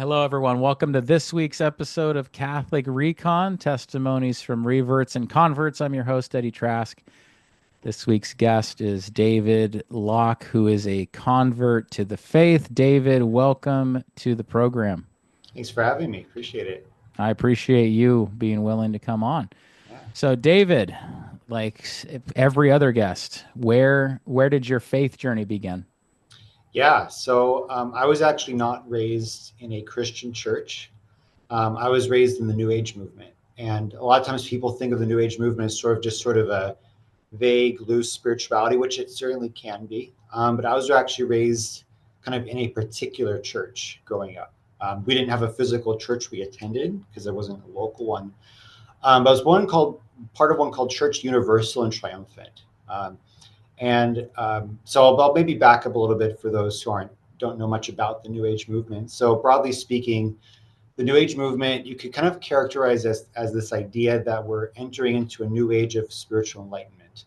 Hello, everyone. Welcome to this week's episode of Catholic ReCon, testimonies from reverts and converts. I'm your host, Eddie Trask. This week's guest is David Lach, who is a convert to the faith. David, welcome to the program. Thanks for having me. Appreciate it. I appreciate you being willing to come on. Yeah. So, David, like every other guest, where did your faith journey begin? Yeah. So I was actually not raised in a Christian church. I was raised in the New Age movement. And a lot of times people think of the New Age movement as sort of a vague, loose spirituality, which it certainly can be. But I was actually raised kind of in a particular church growing up. We didn't have a physical church we attended because there wasn't a local one. But I was part of one called Church Universal and Triumphant. So I'll maybe back up a little bit for those who don't know much about the New Age movement. So broadly speaking, the New Age movement, you could kind of characterize as this idea that we're entering into a new age of spiritual enlightenment.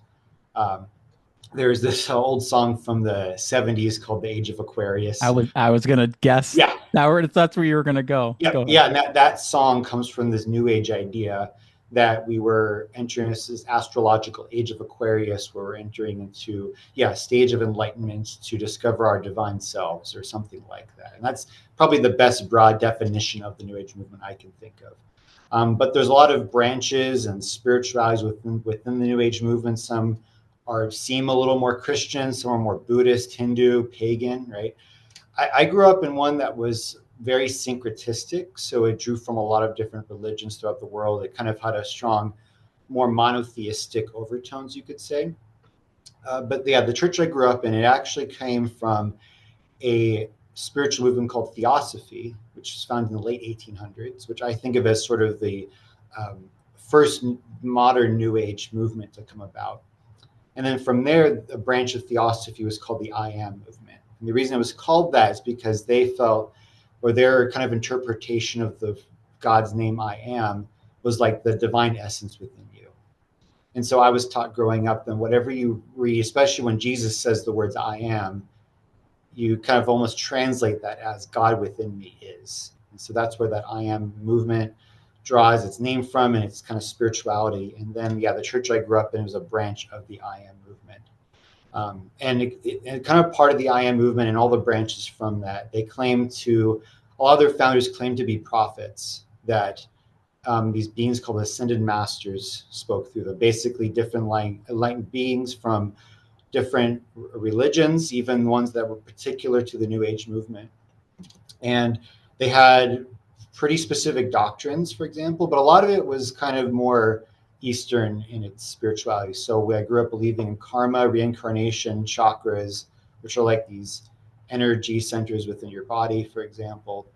There's this old song from the 70s called The Age of Aquarius. I was gonna guess. Yeah. That's where you were gonna go. Yeah. Go ahead. Yeah. And that song comes from this New Age idea that we were entering this astrological age of Aquarius, where we're entering into a stage of enlightenment to discover our divine selves or something like that. And that's probably the best broad definition of the New Age movement I can think of. But there's a lot of branches and spiritualities within the New Age movement. Some seem a little more Christian, some are more Buddhist, Hindu, pagan, right? I grew up in one that was very syncretistic. So it drew from a lot of different religions throughout the world. It kind of had a strong, more monotheistic overtones, you could say. But the church I grew up in, it actually came from a spiritual movement called Theosophy, which was founded in the late 1800s, which I think of as sort of the first modern New Age movement to come about. And then from there, a branch of Theosophy was called the I Am movement. And the reason it was called that is because they felt, or their kind of interpretation of the God's name I Am was like the divine essence within you. And so I was taught growing up that whatever you read, especially when Jesus says the words I am, you kind of almost translate that as God within me is. And so that's where that I Am movement draws its name from, and its kind of spirituality. And then, the church I grew up in was a branch of the I Am movement. And kind of part of the I Am movement and all the branches from that, all other founders claim to be prophets that these beings called ascended masters spoke through them. Basically, different enlightened beings from different religions, even ones that were particular to the New Age movement. And they had pretty specific doctrines, for example, but a lot of it was kind of more Eastern in its spirituality. So I grew up believing in karma, reincarnation, chakras, which are like these energy centers within your body, for example.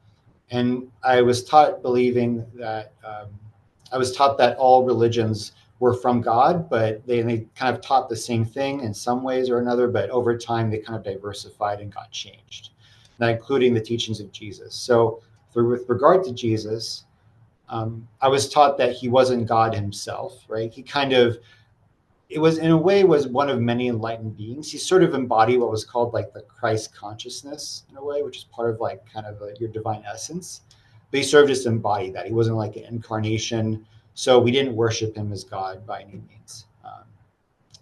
And I was taught that all religions were from God, but they kind of taught the same thing in some ways or another, but over time they kind of diversified and got changed, that including the teachings of Jesus. So with regard to Jesus, I was taught that he wasn't God himself, right? It was in a way was one of many enlightened beings. He sort of embodied what was called like the Christ consciousness in a way, which is part of like kind of your divine essence. But he sort of just embodied that. He wasn't like an incarnation. So we didn't worship him as God by any means.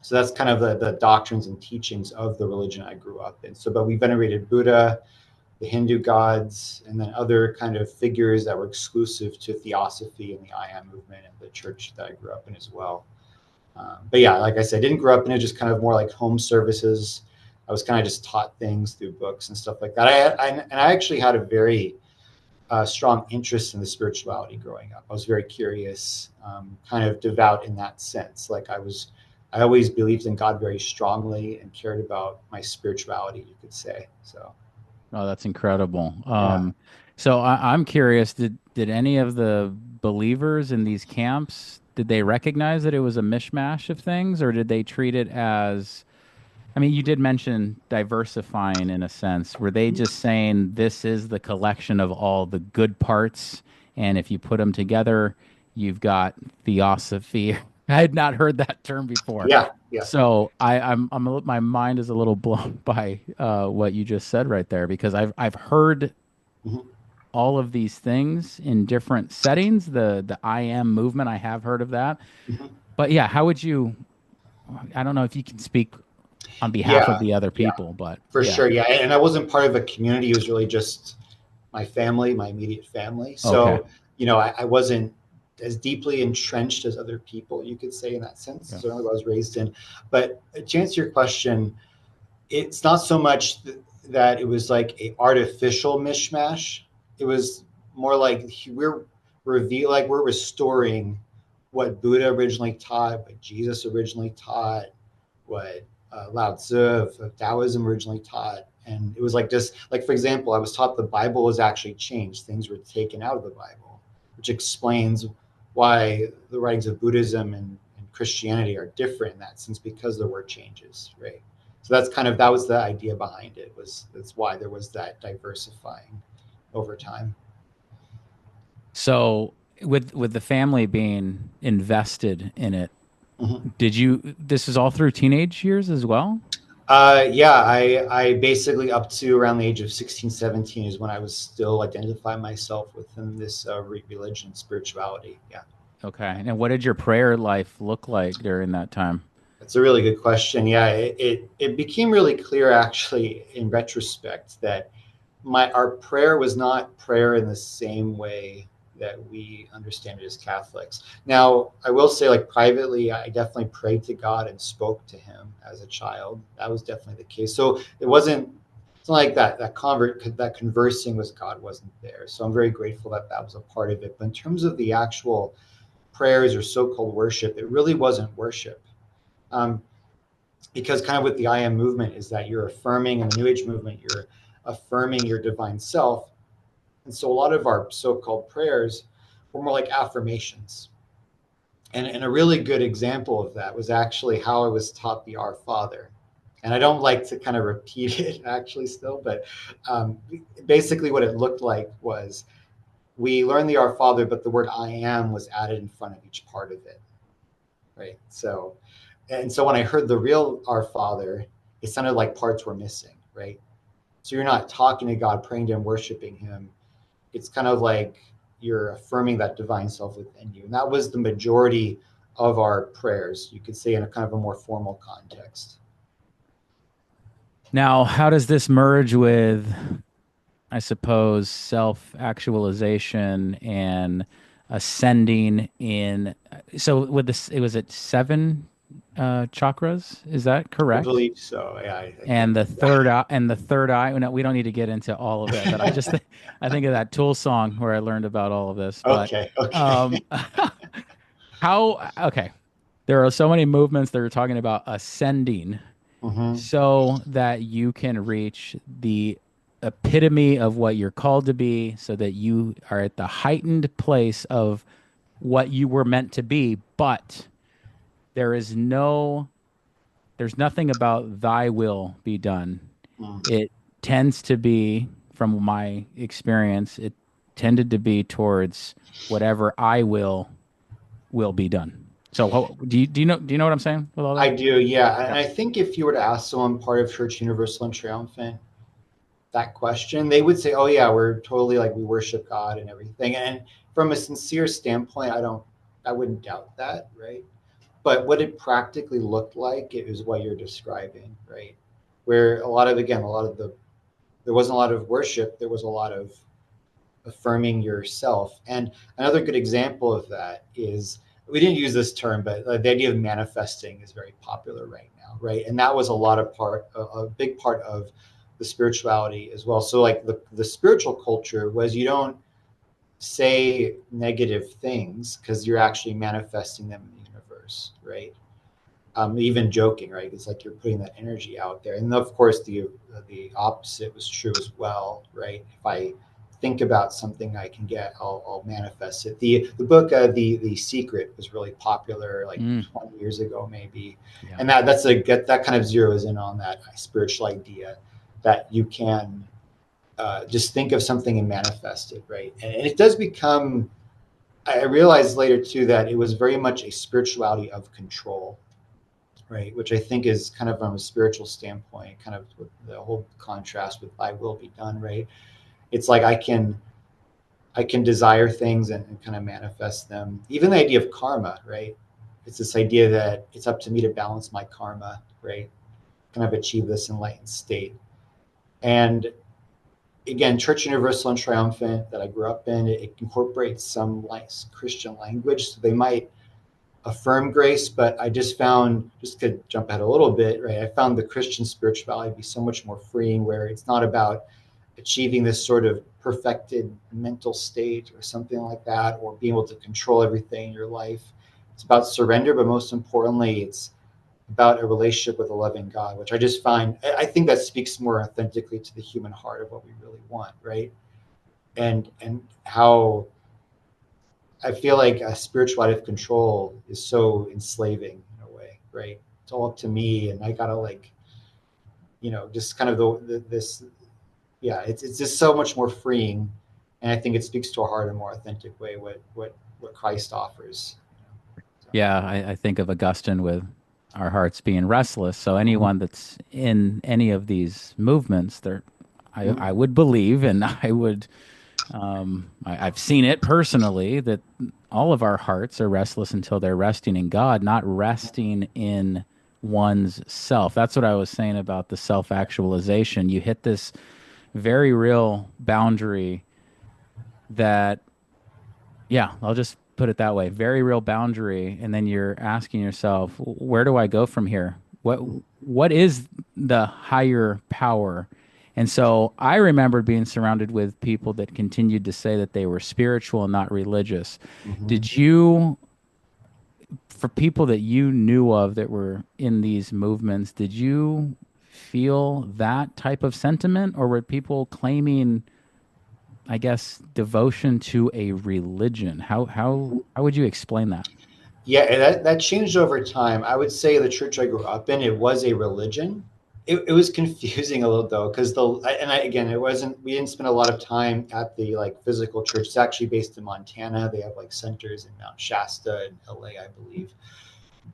So that's kind of the doctrines and teachings of the religion I grew up in. But we venerated Buddha, the Hindu gods, and then other kind of figures that were exclusive to Theosophy and the I Am movement and the church that I grew up in as well. But like I said, I didn't grow up in it, just kind of more like home services. I was kind of just taught things through books and stuff like that. I actually had a very strong interest in the spirituality growing up. I was very curious, kind of devout in that sense. Like I always believed in God very strongly and cared about my spirituality, you could say. So. Oh, that's incredible. So I'm curious, did any of the believers in these camps, did they recognize that it was a mishmash of things, or did they treat it as, I mean, you did mention diversifying in a sense. Were they just saying this is the collection of all the good parts, and if you put them together, you've got theosophy? I had not heard that term before. Yeah. So my mind is a little blown by what you just said right there, because I've heard mm-hmm. all of these things in different settings. The I am movement, I have heard of that. Mhm. But yeah, how would you, I don't know if you can speak on behalf of Yeah, the other yeah, people, but for yeah. sure. Yeah, and I wasn't part of a community. It was really just my family, my immediate family. Okay. So, I wasn't as deeply entrenched as other people, you could say, in that sense. Yeah. Certainly, what I was raised in. But to answer your question, it's not so much that it was like a artificial mishmash. It was more like we're restoring what Buddha originally taught, what Jesus originally taught, what Lao Tzu of Taoism originally taught. And it was like, just like, for example, I was taught the Bible was actually changed. Things were taken out of the Bible, which explains why the writings of Buddhism and Christianity are different in that sense, because there were changes, right? So that was the idea behind it. That's why there was that diversifying over time. So with the family being invested in it, Mhm. this is all through teenage years as well? Yeah, I basically up to around the age of 16, 17 is when I was still identifying myself within this religion, spirituality. Yeah, Okay. And what did your prayer life look like during that time? that's a really good question. Yeah, it became really clear actually in retrospect that our prayer was not prayer in the same way that we understand it as Catholics. Now, I will say, like, privately, I definitely prayed to God and spoke to Him as a child. That was definitely the case. So it's not like that conversing with God wasn't there. So I'm very grateful that that was a part of it. But in terms of the actual prayers or so-called worship, it really wasn't worship. Um, because kind of with the I am movement is that you're affirming, in the New Age movement, you're affirming your divine self. And so a lot of our so-called prayers were more like affirmations. And a really good example of that was actually how I was taught the Our Father. And I don't like to kind of repeat it actually still, but um, basically what it looked like was we learned the Our Father, but the word I am was added in front of each part of it, right? So when I heard the real Our Father, it sounded like parts were missing, right? So you're not talking to God, praying to Him, worshiping Him. It's kind of like you're affirming that divine self within you. And that was the majority of our prayers, you could say, in a kind of a more formal context. Now, how does this merge with, I suppose, self-actualization and ascending in? So with this, it was at seven chakras. Is that I correct? believe so. Yeah, I And think. the third eye, and the third eye. No, we don't need to get into all of it, but I just I think of that Tool song where I learned about all of this. But Okay. Okay. um, how? Okay, there are so many movements that are talking about ascending Hmm. so that you can reach the epitome of what you're called to be, so that you are at the heightened place of what you were meant to be. But there is no, there's nothing about thy will be done. It tends to be, from my experience, it tended to be towards whatever I will be done. So do you know what I'm saying with all I that? do, yeah. And Yeah. I think if you were to ask someone part of Church Universal and Triumphant that question, they would say, "Oh yeah, we're totally like we worship God and everything." And from a sincere standpoint, I wouldn't doubt that, right? But what it practically looked like it is what you're describing, right? Where a lot of there wasn't a lot of worship, there was a lot of affirming yourself. And another good example of that is, we didn't use this term, but the idea of manifesting is very popular right now, right? And that was a big part of the spirituality as well. So like the spiritual culture was, you don't say negative things because you're actually manifesting them in the universe, right? Even joking, right? It's like you're putting that energy out there. And of course, the opposite was true as well, right? If I think about something I can get, I'll manifest it. The book the Secret was really popular like Mm, 20 years ago maybe, yeah. and that kind of zeroes in on that spiritual idea that you can just think of something and manifest it, right? And it does become. I realized later too that it was very much a spirituality of control, right? Which I think is kind of from a spiritual standpoint, kind of with the whole contrast with "Thy will be done," right? It's like I can. I can desire things and kind of manifest them. Even the idea of karma, right? It's this idea that it's up to me to balance my karma, right? Kind of achieve this enlightened state. And again, Church Universal and Triumphant that I grew up in, it incorporates some like Christian language. So they might affirm grace, but I just found, just to jump ahead a little bit, right? I found the Christian spirituality to be so much more freeing, where it's not about achieving this sort of perfected mental state or something like that, or being able to control everything in your life. It's about surrender, but most importantly, it's about a relationship with a loving God, which I just find, I think that speaks more authentically to the human heart of what we really want, right? And how I feel like a spiritual out of control is so enslaving in a way, right? It's all up to me, and I gotta like, just kind of this, yeah. It's just so much more freeing, and I think it speaks to our heart in a more authentic way. What Christ offers. So. Yeah, I think of Augustine with our hearts being restless. So anyone that's in any of these movements, I would believe, and I would, I've seen it personally, that all of our hearts are restless until they're resting in God, not resting in one's self. That's what I was saying about the self-actualization. You hit this very real boundary that, yeah, I'll just put it that way, very real boundary. And then you're asking yourself, where do I go from here? What is the higher power? And so I remembered being surrounded with people that continued to say that they were spiritual and not religious. Mm-hmm. Did you, for people that you knew of that were in these movements, did you feel that type of sentiment, or were people claiming, I guess, devotion to a religion? How would you explain that? Yeah, and that changed over time. I would say the church I grew up in, it was a religion. It was confusing a little though, because again, it wasn't, we didn't spend a lot of time at the like physical church. It's actually based in Montana. They have like centers in Mount Shasta and LA, I believe.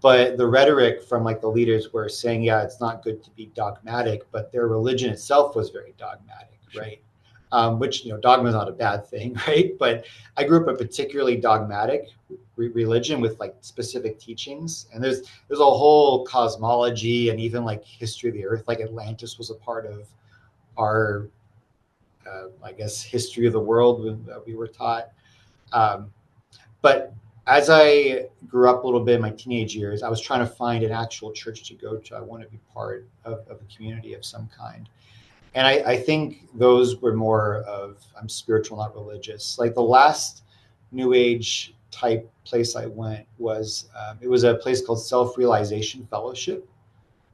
But the rhetoric from like the leaders were saying, yeah, it's not good to be dogmatic, but their religion itself was very dogmatic, right? Which, dogma is not a bad thing, right? But I grew up a particularly dogmatic religion with like specific teachings, and there's a whole cosmology and even like history of the earth. Like Atlantis was a part of our, I guess, history of the world that we were taught. But as I grew up a little bit in my teenage years, I was trying to find an actual church to go to. I want to be part of a community of some kind. And I think those were more of, I'm spiritual, not religious. Like the last New Age type place I went was, it was a place called Self-Realization Fellowship,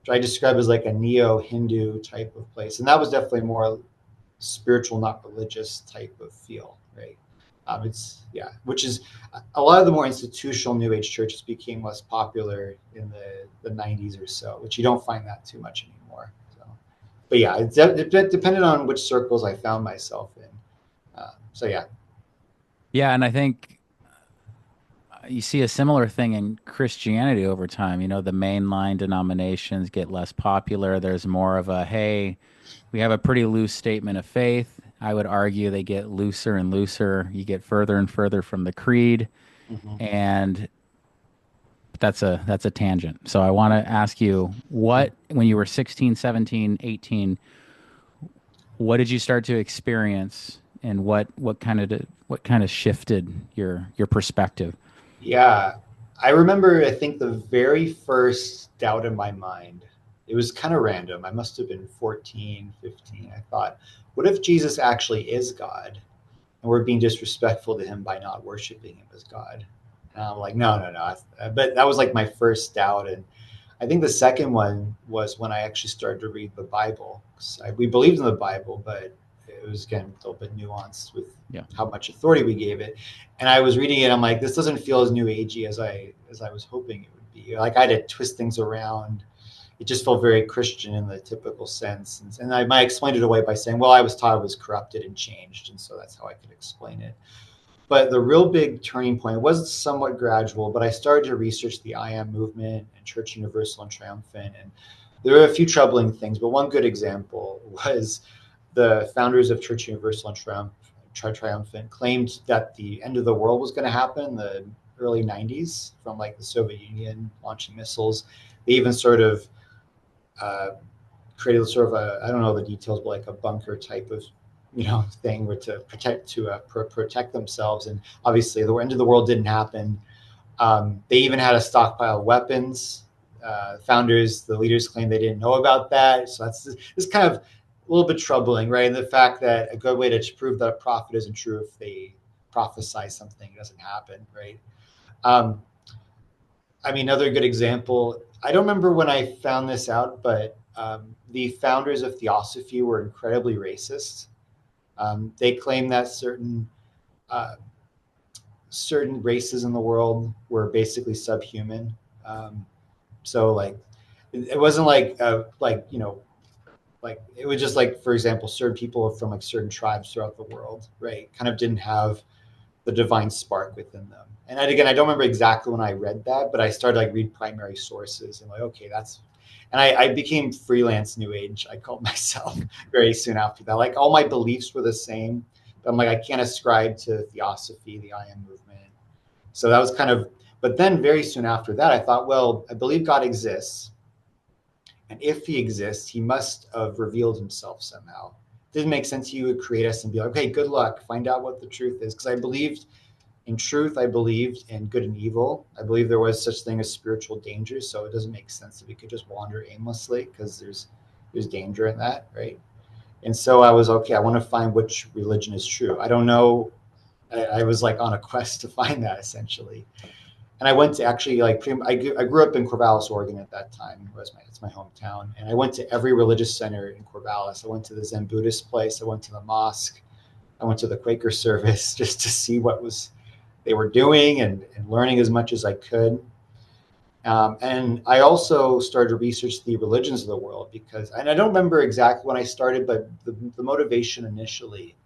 which I describe as like a neo-Hindu type of place. And that was definitely more spiritual, not religious type of feel, right? Which is a lot of the more institutional New Age churches became less popular in the 90s or so, which you don't find that too much anymore. So, but yeah, it depended on which circles I found myself in. So yeah. Yeah, and I think you see a similar thing in Christianity over time. The mainline denominations get less popular. There's more of a, hey, we have a pretty loose statement of faith. I would argue they get looser and looser. You get further and further from the creed, Mm-hmm. and that's a tangent. So I want to ask you, what, when you were 16, 17, 18, what did you start to experience, and what kind of shifted your perspective? Yeah, I remember, I think the very first doubt in my mind, it was kind of random. I must have been 14, 15. I thought, what if Jesus actually is God and we're being disrespectful to him by not worshiping him as God? And I'm like, no, no, no. But that was like my first doubt. And I think the second one was when I actually started to read the Bible. We believed in the Bible, but it was, again, a little bit nuanced with Yeah. how much authority we gave it. And I was reading it. I'm like, this doesn't feel as new agey as I was hoping it would be. Like I had to twist things around. It just felt very Christian in the typical sense. And I might explain it away by saying, well, I was taught it was corrupted and changed. And so that's how I could explain it. But the real big turning point was somewhat gradual, but I started to research the I Am movement and Church Universal and Triumphant. And there were a few troubling things, but one good example was the founders of Church Universal and Triumphant, claimed that the end of the world was going to happen in the early 90s from like the Soviet Union launching missiles. They even sort of created sort of a, I don't know the details, but like a bunker type of, thing where to protect themselves. And obviously the end of the world didn't happen. They even had a stockpile of weapons. Founders, the leaders claimed they didn't know about that. So this kind of a little bit troubling, right? And the fact that a good way to prove that a prophet isn't true if they prophesy something doesn't happen, right? I mean, another good example, I don't remember when I found this out, but the founders of Theosophy were incredibly racist. They claim that certain races in the world were basically subhuman. So like, it wasn't like it was just like, for example, certain people from like certain tribes throughout the world, right, kind of didn't have the divine spark within them. And again, I don't remember exactly when I read that, but I started like read primary sources and like, okay, and I became freelance New Age, I called myself, very soon after that. Like all my beliefs were the same, but I'm like, I can't ascribe to Theosophy, the I Am movement. So that was kind of, but then very soon after that, I thought, well, I believe God exists. And if he exists, he must have revealed himself somehow. It didn't make sense he would create us and be like, okay, good luck, find out what the truth is. Because I believed in truth, I believed in good and evil. I believe there was such thing as spiritual danger. So it doesn't make sense that we could just wander aimlessly, because there's danger in that, right? And so I was, okay, I want to find which religion is true. I don't know. I was like on a quest to find that, essentially. And I went to actually like, I grew up in Corvallis, Oregon at that time. It's my hometown. And I went to every religious center in Corvallis. I went to the Zen Buddhist place. I went to the mosque. I went to the Quaker service just to see what they were doing and learning as much as I could. And I also started to research the religions of the world and I don't remember exactly when I started, but the motivation initially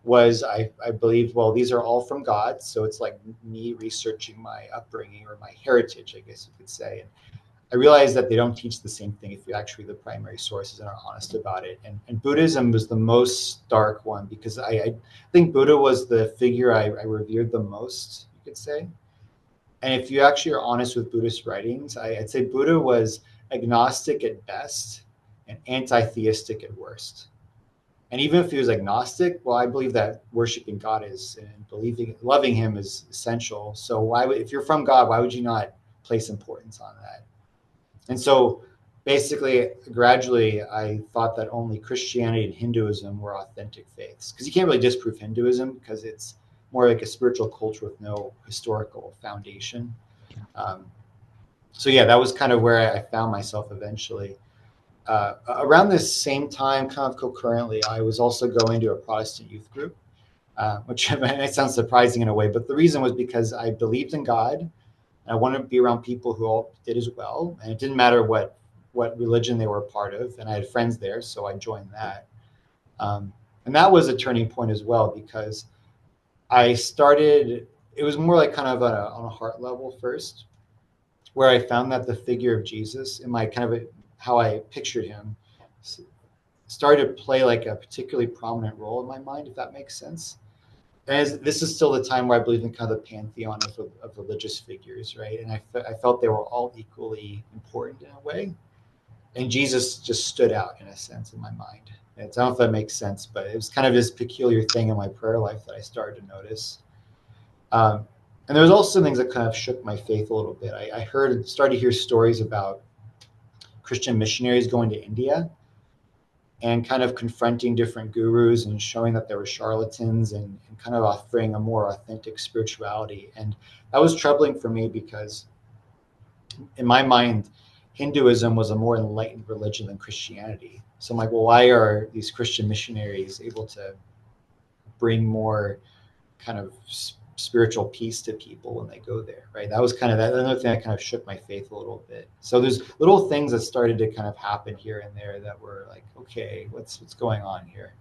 was I believed, well, these are all from God. So it's like me researching my upbringing or my heritage, I guess you could say. And I realized that they don't teach the same thing if you actually read the primary sources and are honest about it. And Buddhism was the most stark one, because I think Buddha was the figure I revered the most, you could say. And if you actually are honest with Buddhist writings, I'd say Buddha was agnostic at best and anti-theistic at worst. And even if he was agnostic, well, I believe that worshiping God and loving him is essential. So if you're from God, why would you not place importance on that? And so basically, gradually, I thought that only Christianity and Hinduism were authentic faiths, because you can't really disprove Hinduism because it's more like a spiritual culture with no historical foundation. So yeah, that was kind of where I found myself eventually. Around this same time, kind of concurrently, I was also going to a Protestant youth group, which it sounds surprising in a way, but the reason was because I believed in God, and I wanted to be around people who all did as well, and it didn't matter what religion they were a part of, and I had friends there, so I joined that. And that was a turning point as well, because it was more like kind of on a heart level first, where I found that the figure of Jesus, in my kind of how I pictured him, started to play like a particularly prominent role in my mind, if that makes sense. And this is still the time where I believe in kind of the pantheon of religious figures, right? And I felt they were all equally important in a way. And Jesus just stood out in a sense in my mind. And I don't know if that makes sense, but it was kind of this peculiar thing in my prayer life that I started to notice. And there was also things that kind of shook my faith a little bit. I started to hear stories about Christian missionaries going to India and kind of confronting different gurus and showing that they were charlatans and kind of offering a more authentic spirituality. And that was troubling for me, because in my mind, Hinduism was a more enlightened religion than Christianity. So I'm like, well, why are these Christian missionaries able to bring more kind of spiritual peace to people when they go there, right? That was kind of another thing that kind of shook my faith a little bit. So there's little things that started to kind of happen here and there that were like, okay, what's going on here?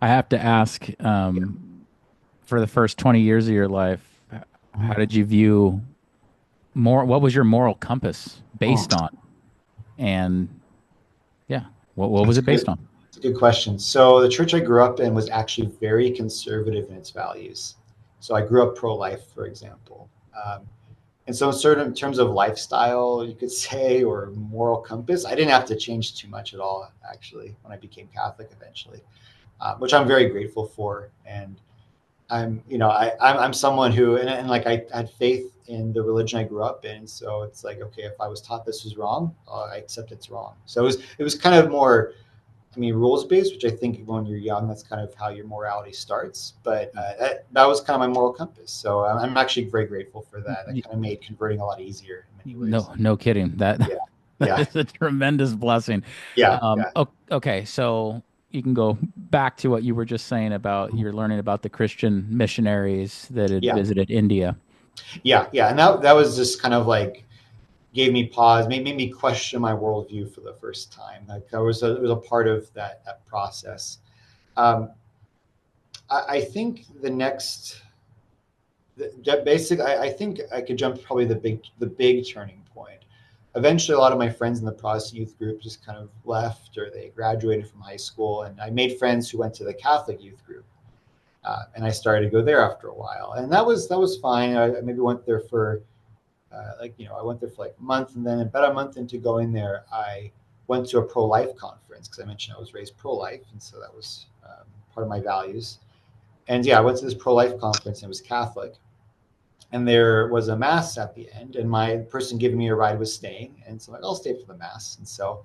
I have to ask, for the first 20 years of your life, how did you view what was your moral compass based on? And yeah, what was it based on? Good question. So the church I grew up in was actually very conservative in its values. So I grew up pro-life, for example. And so in certain terms of lifestyle, you could say, or moral compass, I didn't have to change too much at all, actually, when I became Catholic eventually, which I'm very grateful for. And I'm someone who, and like I had faith in the religion I grew up in. So it's like, okay, if I was taught this was wrong, I accept it's wrong. So it was kind of more, I mean, rules based, which I think when you're young, that's kind of how your morality starts. But that was kind of my moral compass. So I'm actually very grateful for that. That kind of made converting a lot easier in many ways. No kidding. That Yeah, that yeah, is a tremendous blessing. yeah. Okay, so you can go back to what you were just saying about you're learning about the Christian missionaries that had Yeah, visited India. yeah. And that was just kind of like gave me pause, made me question my worldview for the first time. Like it was a part of that process. Um, I think the next, I think I could jump to probably the big turning point. Eventually, a lot of my friends in the Protestant youth group just kind of left, or they graduated from high school, and I made friends who went to the Catholic youth group, and I started to go there after a while, and that was fine. I maybe went there for I went there for like a month, and then about a month into going there, I went to a pro-life conference because I mentioned I was raised pro-life, and so that was part of my values. And yeah, I went to this pro-life conference, and it was Catholic, and there was a mass at the end, and my person giving me a ride was staying, and so I'm like, I'll stay for the mass. And so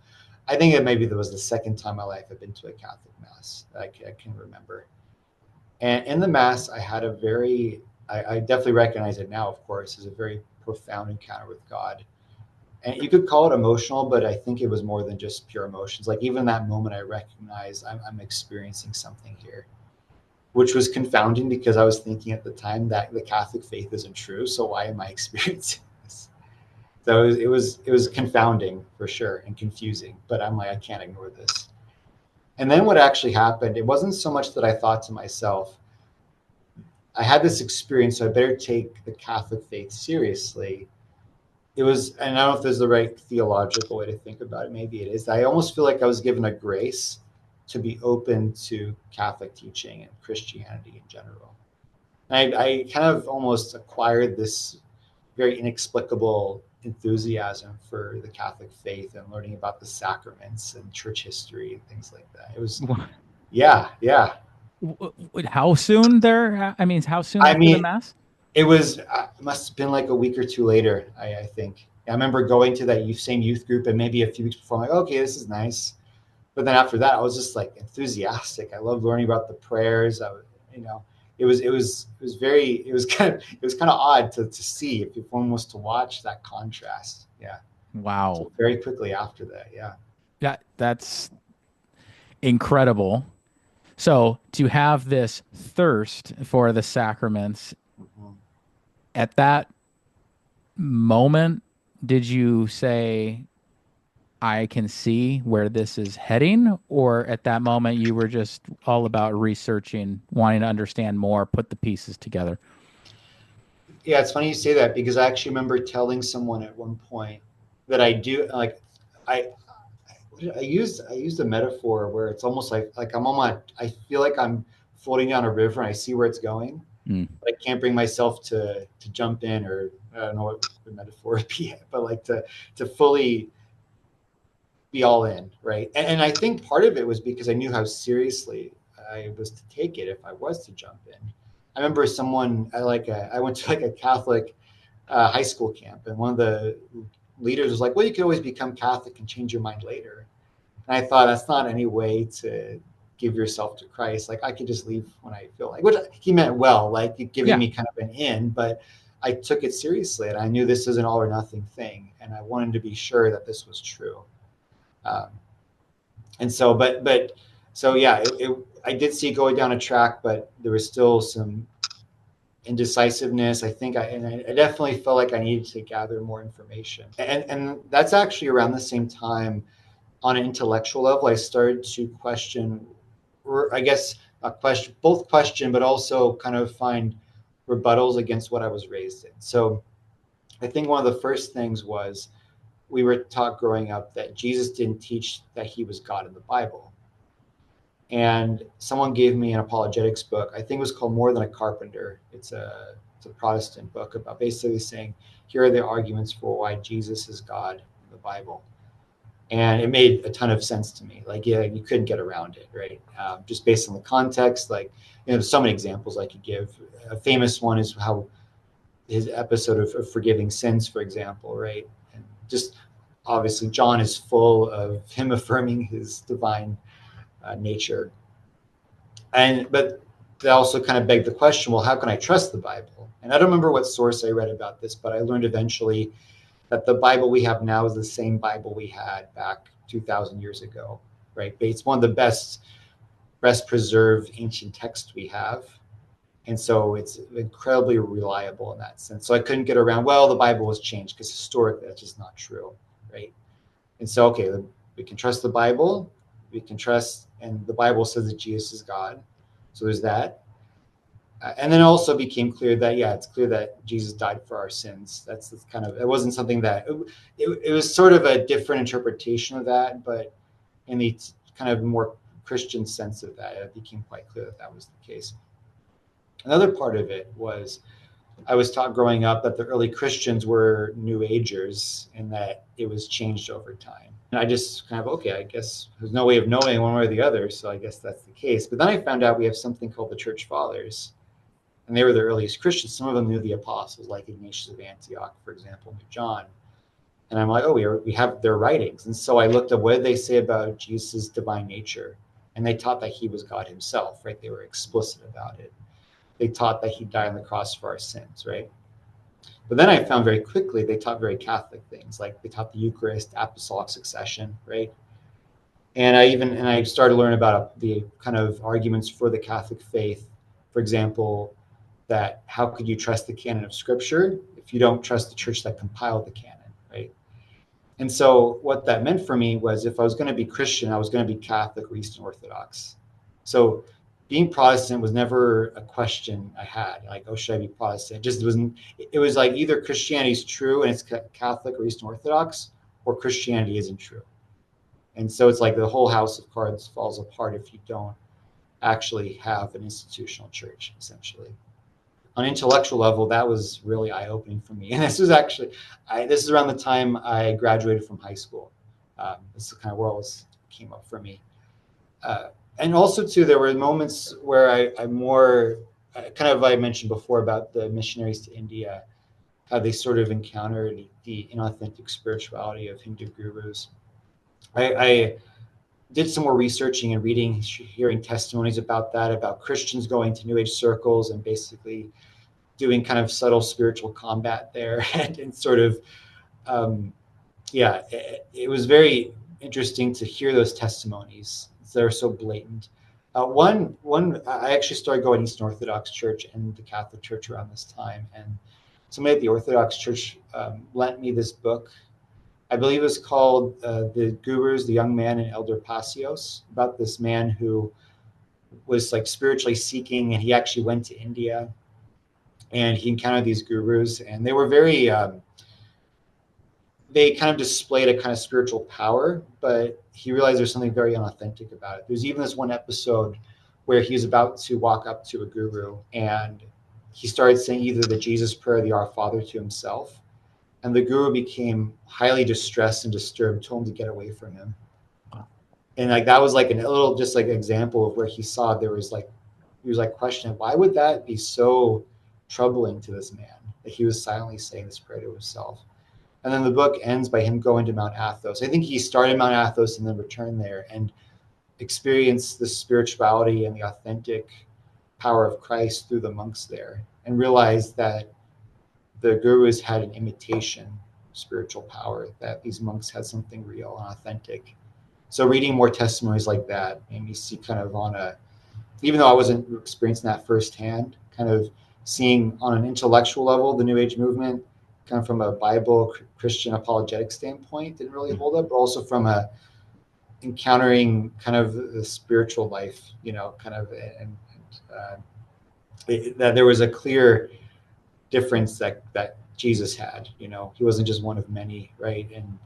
I think that maybe that was the second time in my life I've been to a Catholic mass that I can remember. And in the mass, I had a I definitely recognize it now, of course, as a very profound encounter with God. And you could call it emotional, but I think it was more than just pure emotions. Like even that moment, I recognized I'm experiencing something here, which was confounding because I was thinking at the time that the Catholic faith isn't true. So why am I experiencing this? So it was confounding for sure and confusing. But I'm like, I can't ignore this. And then what actually happened? It wasn't so much that I thought to myself, I had this experience, so I better take the Catholic faith seriously. It was, and I don't know if there's the right theological way to think about it. Maybe it is. I almost feel like I was given a grace to be open to Catholic teaching and Christianity in general. And I kind of almost acquired this very inexplicable enthusiasm for the Catholic faith and learning about the sacraments and church history and things like that. It was, yeah, yeah. How soon there? I mean, how soon I after the mean, mass? it must have been like a week or two later, I think. I remember going to that same youth group, and maybe a few weeks before, I'm like, okay, this is nice. But then after that, I was just like enthusiastic. I loved learning about the prayers. You know, it was kind of odd to see if one was to watch that contrast. Yeah. Wow. So very quickly after that, yeah. That's incredible. So to have this thirst for the sacraments Mhm. at that moment, did you say, I can see where this is heading? Or at that moment, you were just all about researching, wanting to understand more, put the pieces together? Yeah, it's funny you say that because I actually remember telling someone at one point that I do like I I used a metaphor where it's almost like I'm on my I feel like I'm floating down a river and I see where it's going, Mm. but I can't bring myself to jump in, or I don't know what the metaphor would be, but like to fully be all in, right? And I think part of it was because I knew how seriously I was to take it if I was to jump in. I remember I went to like a Catholic high school camp, and one of the leaders was like, "Well, you can always become Catholic and change your mind later." And I thought that's not any way to give yourself to Christ. Like I could just leave when I feel like, which he meant well, like giving Yeah. me kind of an in, but I took it seriously and I knew this is an all or nothing thing. And I wanted to be sure that this was true. Um, and so, so yeah, I did see it going down a track, but there was still some indecisiveness. I definitely felt like I needed to gather more information. And that's actually around the same time on an intellectual level, I started to question, or I guess both question, but also kind of find rebuttals against what I was raised in. So I think one of the first things was we were taught growing up that Jesus didn't teach that he was God in the Bible. And someone gave me an apologetics book. I think it was called More Than a Carpenter. It's a Protestant book about basically saying, here are the arguments for why Jesus is God in the Bible. And it made a ton of sense to me. Like, yeah, you couldn't get around it, right? Just based on the context. Like, there's so many examples I could give. A famous one is how his episode of forgiving sins, for example, right? And just obviously John is full of him affirming his divine nature. But that also kind of begged the question, well, how can I trust the Bible? And I don't remember what source I read about this, but I learned eventually that the Bible we have now is the same Bible we had back 2,000 years ago, right? It's one of the best preserved ancient texts we have. And so it's incredibly reliable in that sense. So I couldn't get around, well, the Bible was changed, because historically that's just not true, right? And so, okay, we can trust the Bible, we can trust, and the Bible says that Jesus is God. So there's that. And then it also became clear that, yeah, it's clear that Jesus died for our sins. That's kind of, it wasn't something that, it was sort of a different interpretation of that, but in the kind of more Christian sense of that, it became quite clear that that was the case. Another part of it was, I was taught growing up that the early Christians were New Agers and that it was changed over time. And I just kind of, okay, I guess there's no way of knowing one way or the other, so I guess that's the case. But then I found out we have something called the Church Fathers, and they were the earliest Christians. Some of them knew the apostles, like Ignatius of Antioch, for example, knew John. And I'm like, oh, we have their writings. And so I looked up, what did they say about Jesus' divine nature? And they taught that he was God himself, right? They were explicit about it. They taught that he died on the cross for our sins, right? But then I found very quickly they taught very Catholic things, like they taught the Eucharist, apostolic succession, right? And I started to learn about the kind of arguments for the Catholic faith. For example, that how could you trust the canon of Scripture if you don't trust the church that compiled the canon, right? And so what that meant for me was, if I was going to be Christian, I was going to be Catholic or Eastern Orthodox. So being Protestant was never a question I had, like, oh, should I be Protestant? It was like, either Christianity is true and it's Catholic or Eastern Orthodox, or Christianity isn't true. And so it's like the whole house of cards falls apart if you don't actually have an institutional church, essentially. On an intellectual level, that was really eye-opening for me. And this was actually, this is around the time I graduated from high school. This is kind of where all this came up for me. And also, too, there were moments where I mentioned before about the missionaries to India, how they sort of encountered the inauthentic spirituality of Hindu gurus. I did some more researching and reading, hearing testimonies about that, about Christians going to New Age circles and basically doing kind of subtle spiritual combat there. and sort of, it was very interesting to hear those testimonies. They're so blatant. I actually started going to Eastern Orthodox Church and the Catholic Church around this time. And somebody at the Orthodox Church lent me this book. I believe it was called The Gurus, the Young Man and Elder Pasios, about this man who was like spiritually seeking, and he actually went to India and he encountered these gurus, and they were very, they kind of displayed a kind of spiritual power, but he realized there's something very unauthentic about it. There's even this one episode where he was about to walk up to a guru and he started saying either the Jesus prayer or the Our Father to himself. And the guru became highly distressed and disturbed, told him to get away from him. And like, that was like a little, just like example of where he saw he was like questioning, why would that be so troubling to this man that he was silently saying this prayer to himself? And then the book ends by him going to Mount Athos. I think he started Mount Athos and then returned there and experienced the spirituality and the authentic power of Christ through the monks there, and realized that the gurus had an imitation spiritual power, that these monks had something real and authentic. So reading more testimonies like that made me see kind of even though I wasn't experiencing that firsthand, kind of seeing on an intellectual level, the New Age movement, kind of from a Bible Christian apologetic standpoint, didn't really hold up, but also from encountering kind of the spiritual life, kind of, that there was a clear difference that Jesus had. He wasn't just one of many, right? And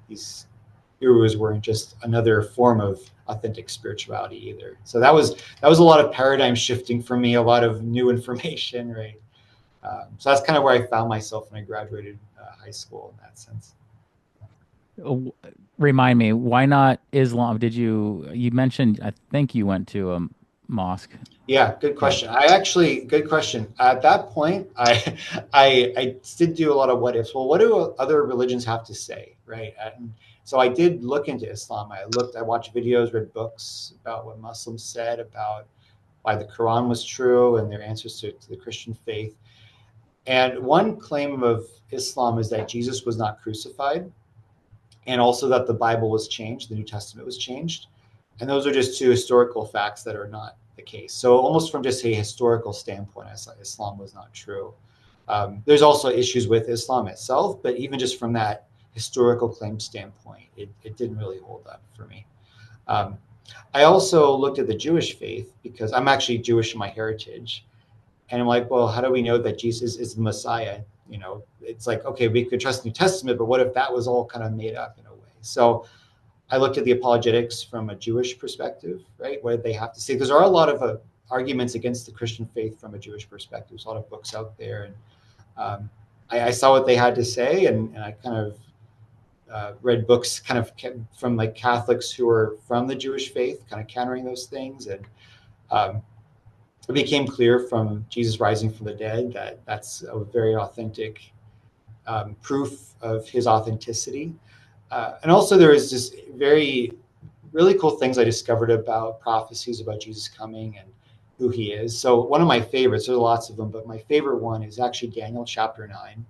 gurus weren't just another form of authentic spirituality either. So that was a lot of paradigm shifting for me, a lot of new information, right? So that's kind of where I found myself when I graduated high school in that sense. Remind me, why not Islam? You mentioned, I think you went to a mosque. Yeah, good Yeah. question. Good question. At that point, I did do a lot of what ifs. Well, what do other religions have to say, right? And so I did look into Islam. I watched videos, read books about what Muslims said about why the Quran was true and their answers to the Christian faith. And one claim of Islam is that Jesus was not crucified, and also that the Bible was changed, the New Testament was changed. And those are just two historical facts that are not the case. So almost from just a historical standpoint, Islam was not true. There's also issues with Islam itself, but even just from that historical claim standpoint, it didn't really hold up for me. Um, I also looked at the Jewish faith because I'm actually Jewish in my heritage. And I'm like, well, how do we know that Jesus is the Messiah? You know, it's like, okay, we could trust the New Testament, but what if that was all kind of made up in a way? So I looked at the apologetics from a Jewish perspective, right? What did they have to say? Because there are a lot of arguments against the Christian faith from a Jewish perspective. There's a lot of books out there. And I saw what they had to say, and I kind of read books kind of from like Catholics who are from the Jewish faith, kind of countering those things. And it became clear from Jesus rising from the dead that that's a very authentic proof of his authenticity. And also there is just really cool things I discovered about prophecies about Jesus coming and who he is. So one of my favorites, there's lots of them, but my favorite one is actually Daniel chapter 9.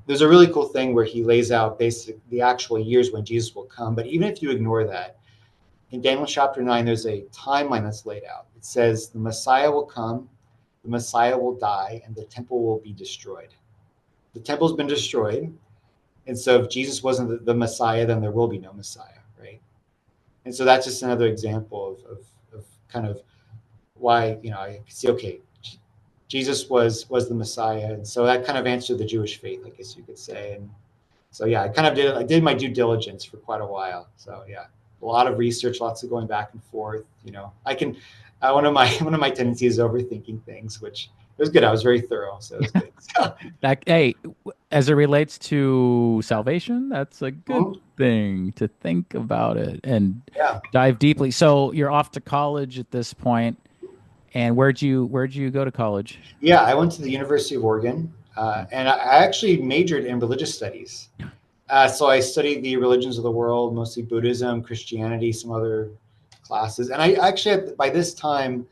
There's a really cool thing where he lays out the actual years when Jesus will come. But even if you ignore that, in Daniel chapter 9, there's a timeline that's laid out. It says the Messiah will come, the Messiah will die, and the temple will be destroyed. The temple's been destroyed. And so if Jesus wasn't the Messiah, then there will be no Messiah, right? And so that's just another example of kind of why, I can see, okay, Jesus was the Messiah. And so that kind of answered the Jewish faith, I guess you could say. And so, yeah, I did my due diligence for quite a while. So, yeah, a lot of research, lots of going back and forth. One of my tendencies is overthinking things, which it was good. I was very thorough, so it was good. So, Hey, as it relates to salvation, that's a good thing to think about it and yeah. dive deeply. So you're off to college at this point, and where'd you go to college? Yeah, I went to the University of Oregon, and I actually majored in religious studies. So I studied the religions of the world, mostly Buddhism, Christianity, some other classes. And I actually, by this time,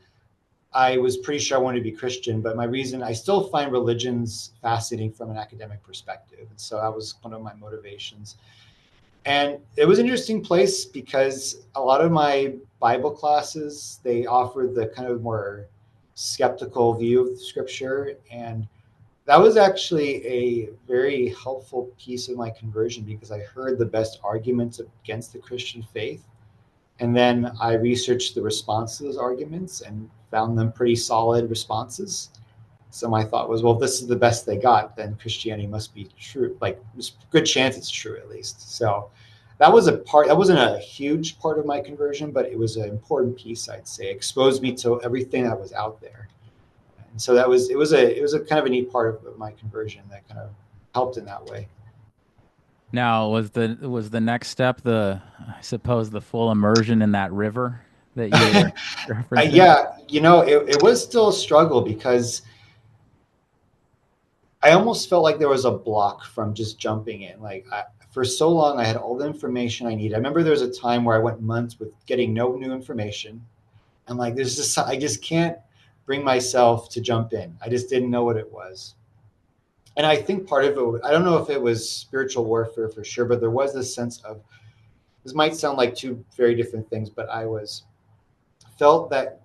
I was pretty sure I wanted to be Christian, but I still find religions fascinating from an academic perspective. And so that was one of my motivations. And it was an interesting place because a lot of my Bible classes, they offered the kind of more skeptical view of the scripture. And that was actually a very helpful piece of my conversion because I heard the best arguments against the Christian faith. And then I researched the response to those arguments and found them pretty solid responses. So my thought was, well, if this is the best they got, then Christianity must be true. Like, there's a good chance it's true, at least. So that wasn't a huge part of my conversion, but it was an important piece, I'd say. It exposed me to everything that was out there. And so it was a kind of a neat part of my conversion that kind of helped in that way. Now, was the next step I suppose the full immersion in that river that you were referencing? Yeah, it was still a struggle because I almost felt like there was a block from just jumping in. Like for so long, I had all the information I needed. I remember there was a time where I went months with getting no new information. And like, I just can't bring myself to jump in. I just didn't know what it was. And I think part of it, I don't know if it was spiritual warfare for sure, but there was this sense of, this might sound like two very different things, but felt that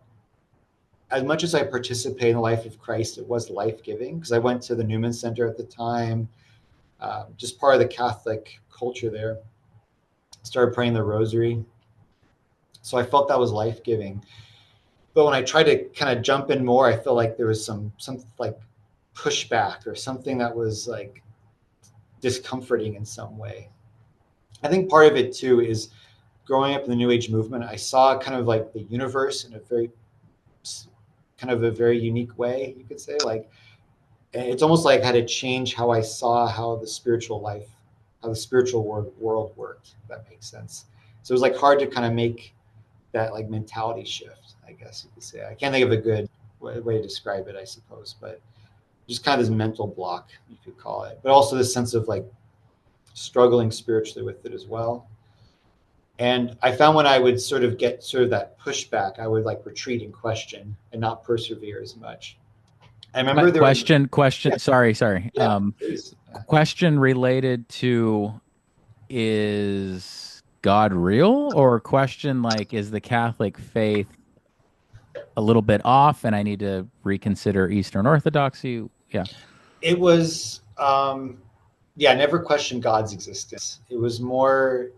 as much as I participate in the life of Christ, it was life-giving because I went to the Newman Center at the time, just part of the Catholic culture there. Started praying the rosary. So I felt that was life-giving. But when I tried to kind of jump in more, I felt like there was some like pushback or something that was like discomforting in some way. I think part of it too is growing up in the New Age movement. I saw kind of like the universe in a very kind of a very unique way, you could say. Like it's almost like I had to change how I saw how the spiritual life, how the spiritual world worked. If that makes sense. So it was like hard to kind of make that like mentality shift, I guess you could say. I can't think of a good way to describe it, I suppose, but just kind of this mental block, you could call it, but also this sense of like struggling spiritually with it as well. And I found when I would sort of get sort of that pushback, I would like retreat and question and not persevere as much. I remember there was, Question. yeah, Sorry. yeah, please. Yeah. Question related to, is God real? Or question like, is the Catholic faith a little bit off and I need to reconsider Eastern Orthodoxy? Yeah. It was, yeah, never questioned God's existence. It was more,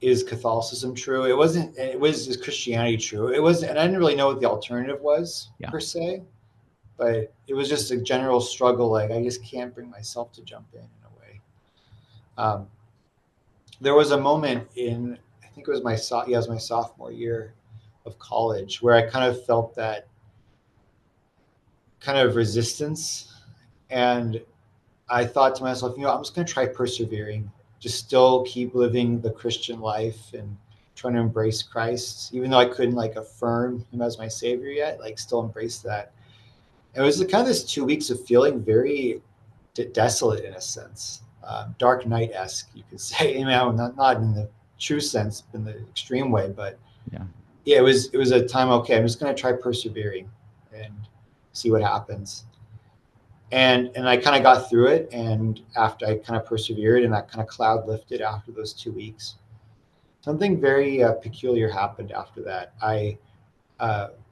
is Catholicism true? It wasn't, it was, is Christianity true? It was, and I didn't really know what the alternative was Yeah. per se, but it was just a general struggle. Like I just can't bring myself to jump in a way. Um, there was a moment in, I think it was it was my sophomore year of college where I kind of felt that kind of resistance. And I thought to myself, I'm just going to try persevering, just still keep living the Christian life and trying to embrace Christ, even though I couldn't like affirm him as my savior yet, like still embrace that. It was kind of this 2 weeks of feeling very desolate in a sense, Dark Knight-esque, you could say. Not in the true sense, in the extreme way, but Yeah. yeah, it was a time. Okay, I'm just going to try persevering and see what happens. And I kind of got through it, and after I kind of persevered, and that kind of cloud lifted after those 2 weeks. Something very peculiar happened after that. I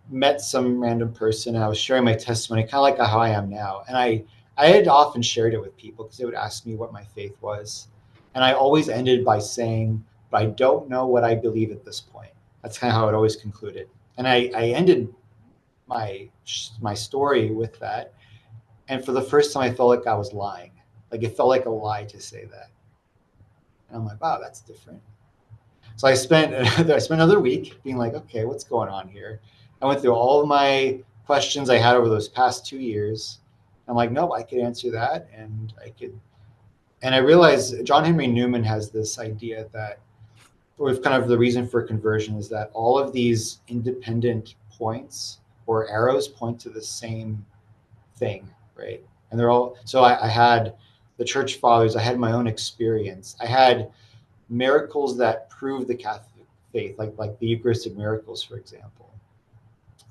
met some random person, and I was sharing my testimony, kind of like how I am now. And I had often shared it with people because they would ask me what my faith was, and I always ended by saying, "But I don't know what I believe at this point." That's kind of how it always concluded. And I ended my story with that. And for the first time, I felt like I was lying. Like it felt like a lie to say that. And I'm like, wow, that's different. So I spent I spent another week being like, okay, what's going on here? I went through all of my questions I had over those past 2 years. I'm like, no, I could answer that, and I could. And I realized John Henry Newman has this idea that, with kind of the reason for conversion, is that all of these independent points or arrows point to the same thing, right? And they're all, so I had the church fathers, I had my own experience, I had miracles that prove the Catholic faith, like the Eucharistic miracles, for example.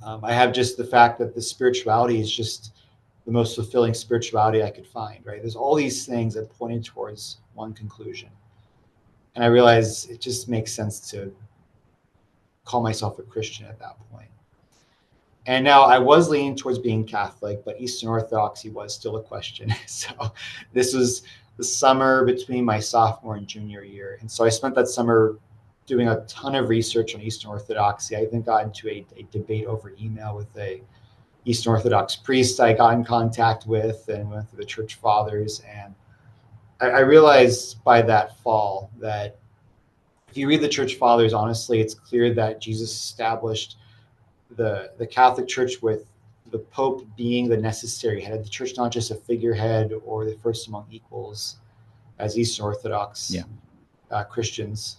I have just the fact that the spirituality is just the most fulfilling spirituality I could find, right? There's all these things that pointed towards one conclusion. And I realized it just makes sense to call myself a Christian at that point. And now I was leaning towards being Catholic, but Eastern Orthodoxy was still a question. So this was the summer between my sophomore and junior year. And so I spent that summer doing a ton of research on Eastern Orthodoxy. I even got into a debate over email with a Eastern Orthodox priest I got in contact with, and went through the church fathers. And I realized by that fall that if you read the church fathers, honestly, it's clear that Jesus established the Catholic Church with the Pope being the necessary head of the church, not just a figurehead or the first among equals, as Eastern Orthodox Christians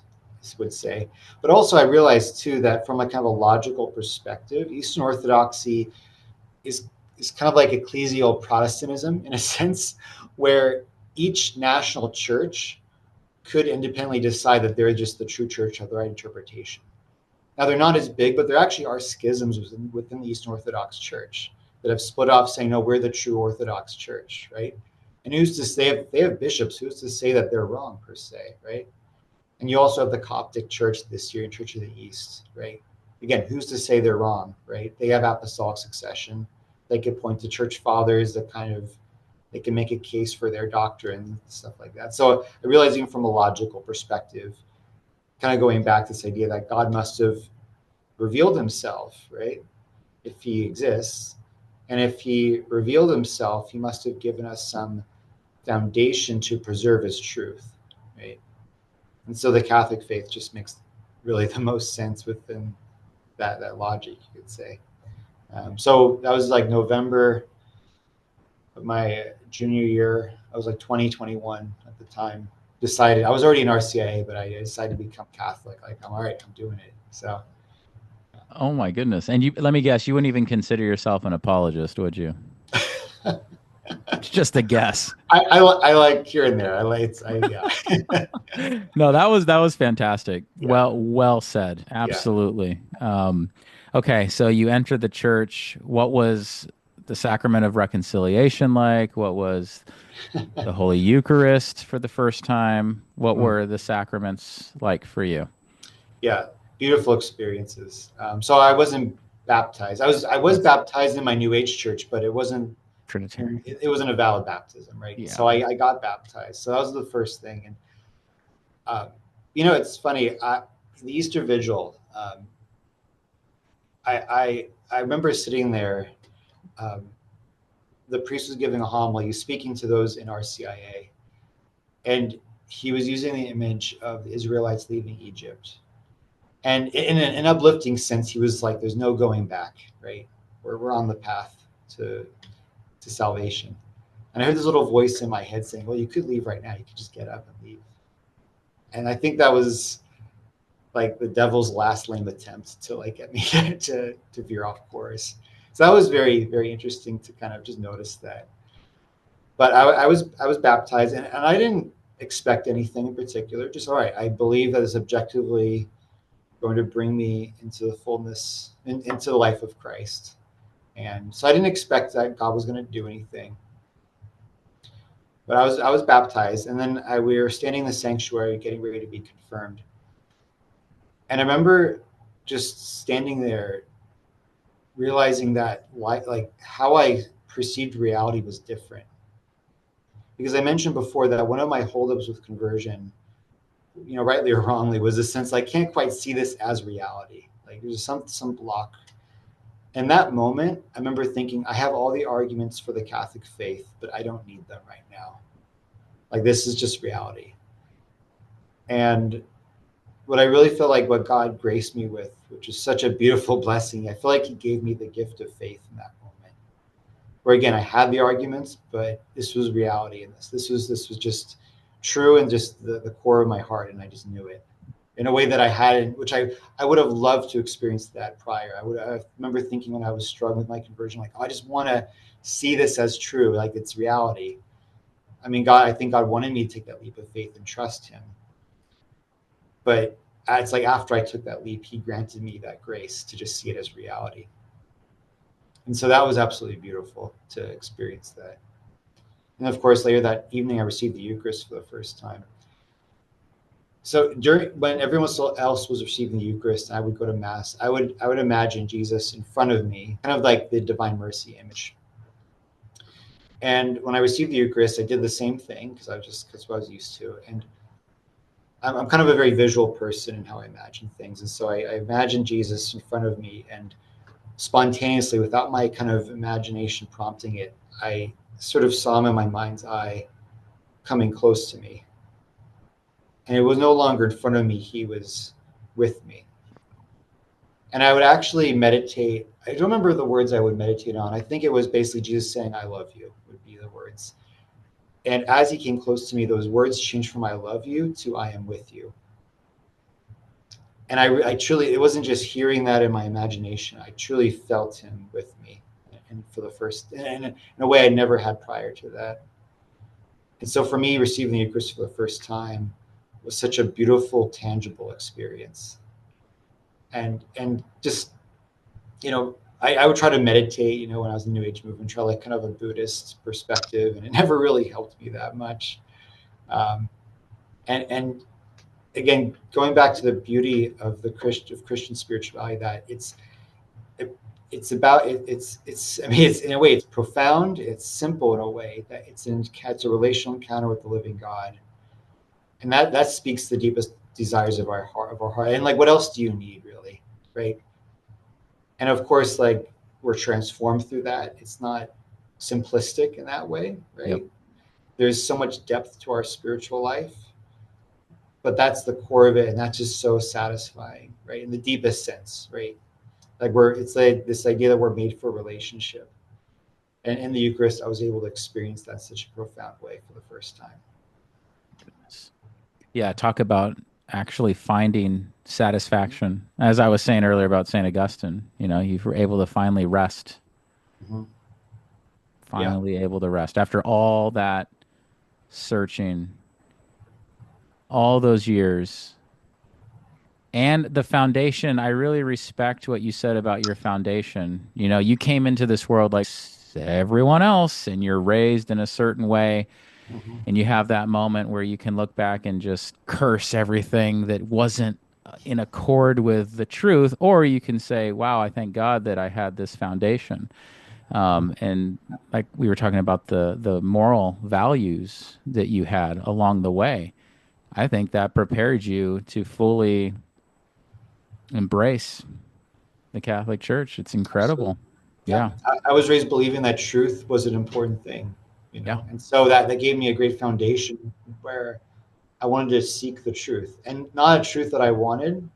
would say. But also, I realized too that from a kind of a logical perspective, Eastern Orthodoxy is kind of like ecclesial Protestantism in a sense, where each national church could independently decide that they're just the true church of the right interpretation. Now, they're not as big, but there actually are schisms within the Eastern Orthodox Church that have split off saying, no, we're the true Orthodox Church, right? And who's to say, they have bishops, who's to say that they're wrong, per se, right? And you also have the Coptic Church, the Syrian Church of the East, right? Again, who's to say they're wrong, right? They have apostolic succession. They could point to church fathers that kind of, they can make a case for their doctrine, stuff like that. So I realize even from a logical perspective, kind of going back to this idea that God must have revealed himself, right? If he exists. And if he revealed himself, he must have given us some foundation to preserve his truth, right? And so the Catholic faith just makes really the most sense within that logic, you could say. So that was like November of my junior year. I was like 2021 at the time. Decided I was already in RCIA, but I decided to become Catholic. Like, I'm all right, I'm doing it. So Oh my goodness. And you, let me guess, you wouldn't even consider yourself an apologist, would you? It's just a guess. I like here and there. I like it's yeah. No, that was fantastic. Yeah, Well said. yeah. Absolutely. Okay, so you entered the church. What was the sacrament of reconciliation like? What was the Holy Eucharist for the first time? What Mm, were the sacraments like for you? yeah, beautiful experiences. So I wasn't baptized. I was That's baptized in my New Age church, but it wasn't Trinitarian. it wasn't a valid baptism, right? And Yeah. so I got baptized. So that was the first thing. And uh, it's funny. The Easter Vigil. I remember sitting there. Um, the priest was giving a homily, speaking to those in RCIA, and he was using the image of the Israelites leaving Egypt. And in an uplifting sense, he was like, "There's no going back, right? We're on the path to salvation." And I heard this little voice in my head saying, "Well, you could leave right now. You could just get up and leave." And I think that was like the devil's last lame attempt to like get me to veer off course. So that was very, very interesting to kind of just notice that. But I was baptized, and I didn't expect anything in particular. Just all right. I believe that is objectively going to bring me into the fullness, into the life of Christ. And so I didn't expect that God was going to do anything. But I was baptized, and then we were standing in the sanctuary getting ready to be confirmed. And I remember just standing there, realizing that like how I perceived reality was different. Because I mentioned before that one of my holdups with conversion, rightly or wrongly, was a sense I can't quite see this as reality. Like there's some block. In that moment, I remember thinking, I have all the arguments for the Catholic faith, but I don't need them right now. Like this is just reality. And what I really feel like what God graced me with, which is such a beautiful blessing, I feel like He gave me the gift of faith in that moment. Where again, I had the arguments, but this was reality, and this was just true and just the core of my heart, and I just knew it in a way that I hadn't, which I would have loved to experience that prior. I remember thinking when I was struggling with my conversion, like, oh, I just want to see this as true, like it's reality. I mean, I think God wanted me to take that leap of faith and trust Him. But it's like after I took that leap, He granted me that grace to just see it as reality. And so that was absolutely beautiful to experience that. And of course, later that evening, I received the Eucharist for the first time. So when everyone else was receiving the Eucharist, I would go to Mass. I would imagine Jesus in front of me, kind of like the Divine Mercy image. And when I received the Eucharist, I did the same thing because that's what I was used to. And I'm kind of a very visual person in how I imagine things. And so I imagined Jesus in front of me, and spontaneously, without my kind of imagination prompting it, I sort of saw him in my mind's eye coming close to me. And it was no longer in front of me, he was with me. And I would actually meditate. I don't remember the words I would meditate on. I think it was basically Jesus saying, "I love you," would be the words. And as he came close to me, those words changed from "I love you" to "I am with you." And I truly, it wasn't just hearing that in my imagination. I truly felt him with me, and for the first, and in a way I never had prior to that. And so for me, receiving the Eucharist for the first time was such a beautiful, tangible experience. And just, I would try to meditate, when I was in the New Age movement, try like kind of a Buddhist perspective, and it never really helped me that much. Um, and again, going back to the beauty of Christian spirituality, that it's about it's I mean, it's in a way it's profound, it's simple in a way that it's a relational encounter with the living God, and that speaks the deepest desires of our heart. And like, what else do you need, really, right? And of course, like, we're transformed through that. It's not simplistic in that way, Yep. right? There's so much depth to our spiritual life. but that's the core of it, and that's just so satisfying, right? In the deepest sense, right? Like it's like this idea that we're made for relationship. And in the Eucharist, I was able to experience that in such a profound way for the first time. Yeah, talk about actually finding satisfaction. As I was saying earlier about St. Augustine, you were able to finally rest, Mm-hmm. Yeah. finally able to rest after all that searching, all those years. And the foundation, I really respect what you said about your foundation. You came into this world like everyone else, and you're raised in a certain way, Mm-hmm. and you have that moment where you can look back and just curse everything that wasn't in accord with the truth, or you can say, wow, I thank God that I had this foundation. And like we were talking about the moral values that you had along the way, I think that prepared you to fully embrace the Catholic Church. It's Absolutely. incredible. Yeah. Yeah. I was raised believing that truth was an important thing, Yeah. and so that gave me a great foundation where I wanted to seek the truth, and not a truth that I wanted,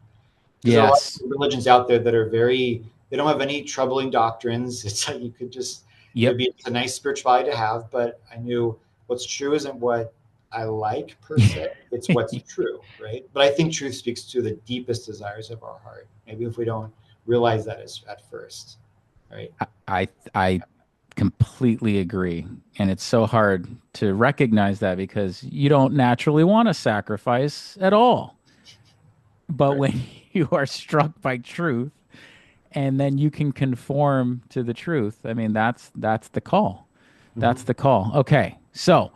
because there are a lot Yes. of religions out there that are they don't have any troubling doctrines. It's like you could just, Yep. it's a nice spirituality to have, but I knew what's true isn't what I like per se. It's what's true, right? But I think truth speaks to the deepest desires of our heart. Maybe if we don't realize that at first, right? I completely agree. And it's so hard to recognize that because you don't naturally want to sacrifice at all. But Right. when you are struck by truth and then you can conform to the truth, I mean that's the call. Mm-hmm. That's the call. Okay. So,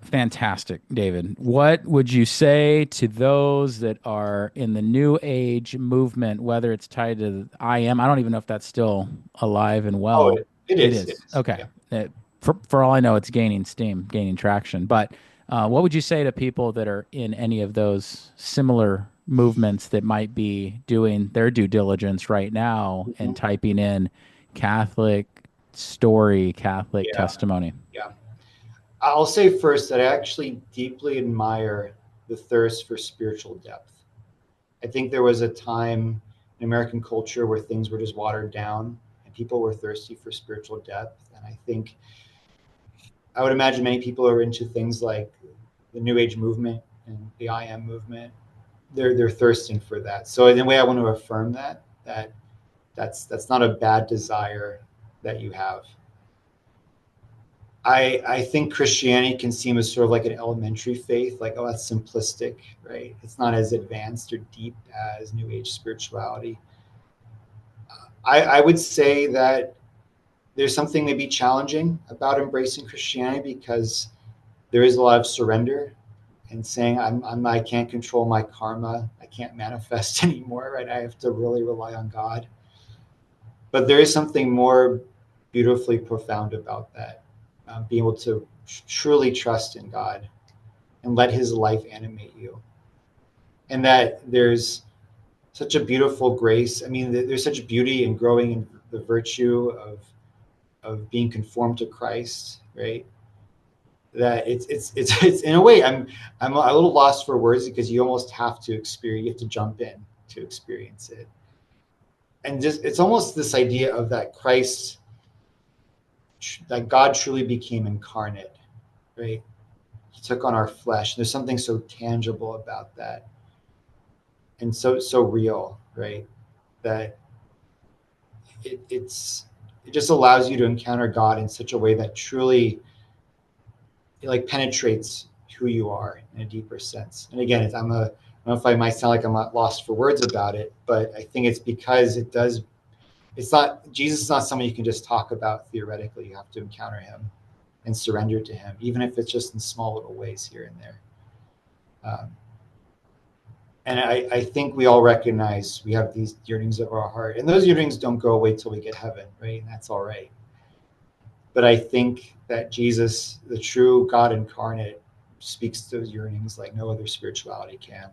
fantastic, David. What would you say to those that are in the New Age movement, whether it's tied to I am? I don't even know if that's still alive and Oh, well. it It is. It is. is. Okay. Yeah. For all I know, it's gaining steam, gaining traction. But what would you say to people that are in any of those similar movements that might be doing their due diligence right now and Mhm. typing in Catholic story, Catholic Yeah. testimony? Yeah. I'll say first that I actually deeply admire the thirst for spiritual depth. I think there was a time in American culture where things were just watered down and people were thirsty for spiritual depth. And I think I would imagine many people are into things like the New Age movement and the I am movement. They're thirsting for that. So in a way, I want to affirm that's not a bad desire that you have. I think Christianity can seem as sort of like an elementary faith, like, oh, that's simplistic, right? It's not as advanced or deep as New Age spirituality. I would say that there's something maybe challenging about embracing Christianity because there is a lot of surrender and saying I can't control my karma, I can't manifest anymore, right? I have to really rely on God. But there is something more beautifully profound about that, being able to truly trust in God and let His life animate you, and that there's such a beautiful grace. I mean, there's such beauty in growing in the virtue of being conformed to Christ, right? That it's in a way I'm a little lost for words because you almost have to experience, you have to jump in to experience it, and just it's almost this idea of that Christ, that God truly became incarnate, right? He took on our flesh. There's something so tangible about that, and so real, right? That it just allows you to encounter God in such a way that truly like penetrates who you are in a deeper sense. And again, I don't know if I might sound like I'm not lost for words about it, but I think it's because it does. It's not Jesus is not someone you can just talk about theoretically. You have to encounter Him and surrender to Him, even if it's just in small little ways here and there. Um, and I think we all recognize we have these yearnings of our heart, and those yearnings don't go away till we get heaven, right? And that's all right. But I think that Jesus, the true God incarnate, speaks to those yearnings like no other spirituality can.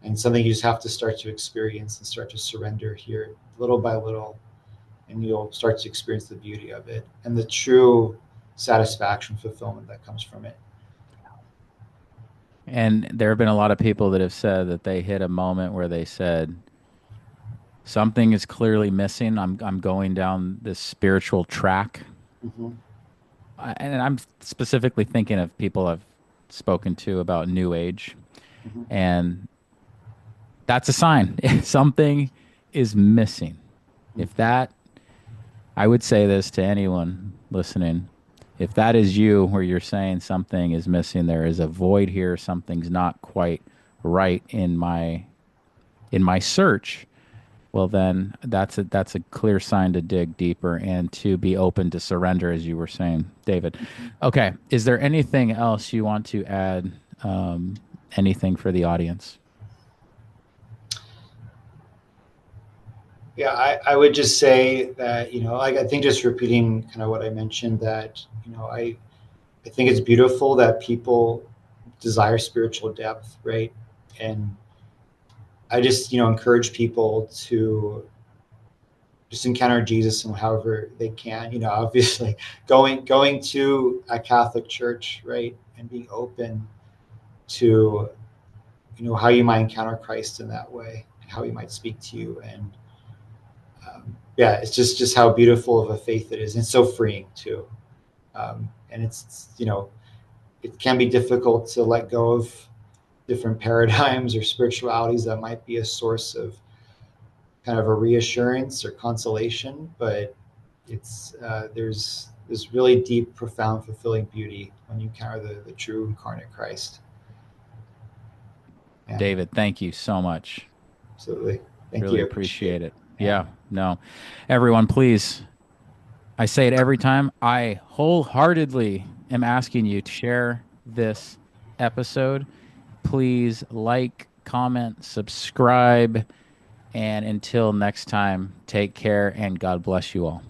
And something you just have to start to experience and start to surrender here little by little. And you'll start to experience the beauty of it and the true satisfaction, fulfillment that comes from it. And there have been a lot of people that have said that they hit a moment where they said, something is clearly missing. I'm going down this spiritual track. Hmm. And I'm specifically thinking of people I've spoken to about New Age. Hmm. And that's a sign. Something is missing. If Hmm. that, I would say this to anyone listening. If that is you, where you're saying something is missing, there is a void here, something's not quite right in my search, well then that's a clear sign to dig deeper and to be open to surrender, as you were saying, David. Okay, is there anything else you want to add? Anything for the audience? Yeah, I would just say that, like, I think just repeating kind of what I mentioned, that, I think it's beautiful that people desire spiritual depth, right? And I just, encourage people to just encounter Jesus and however they can, obviously going to a Catholic church, right? And being open to, how you might encounter Christ in that way, how he might speak to you. And yeah, it's just how beautiful of a faith it is. And it's so freeing too. And it's, it can be difficult to let go of different paradigms or spiritualities that might be a source of kind of a reassurance or consolation, but it's there's really deep, profound, fulfilling beauty when you encounter the true incarnate Christ. Yeah, David, thank you so much. absolutely. Thank Really you. Appreciate appreciate it. it. Yeah. Yeah, no. Everyone, please, I say it every time. I wholeheartedly am asking you to share this episode. Please like, comment, subscribe, and until next time, take care and God bless you all.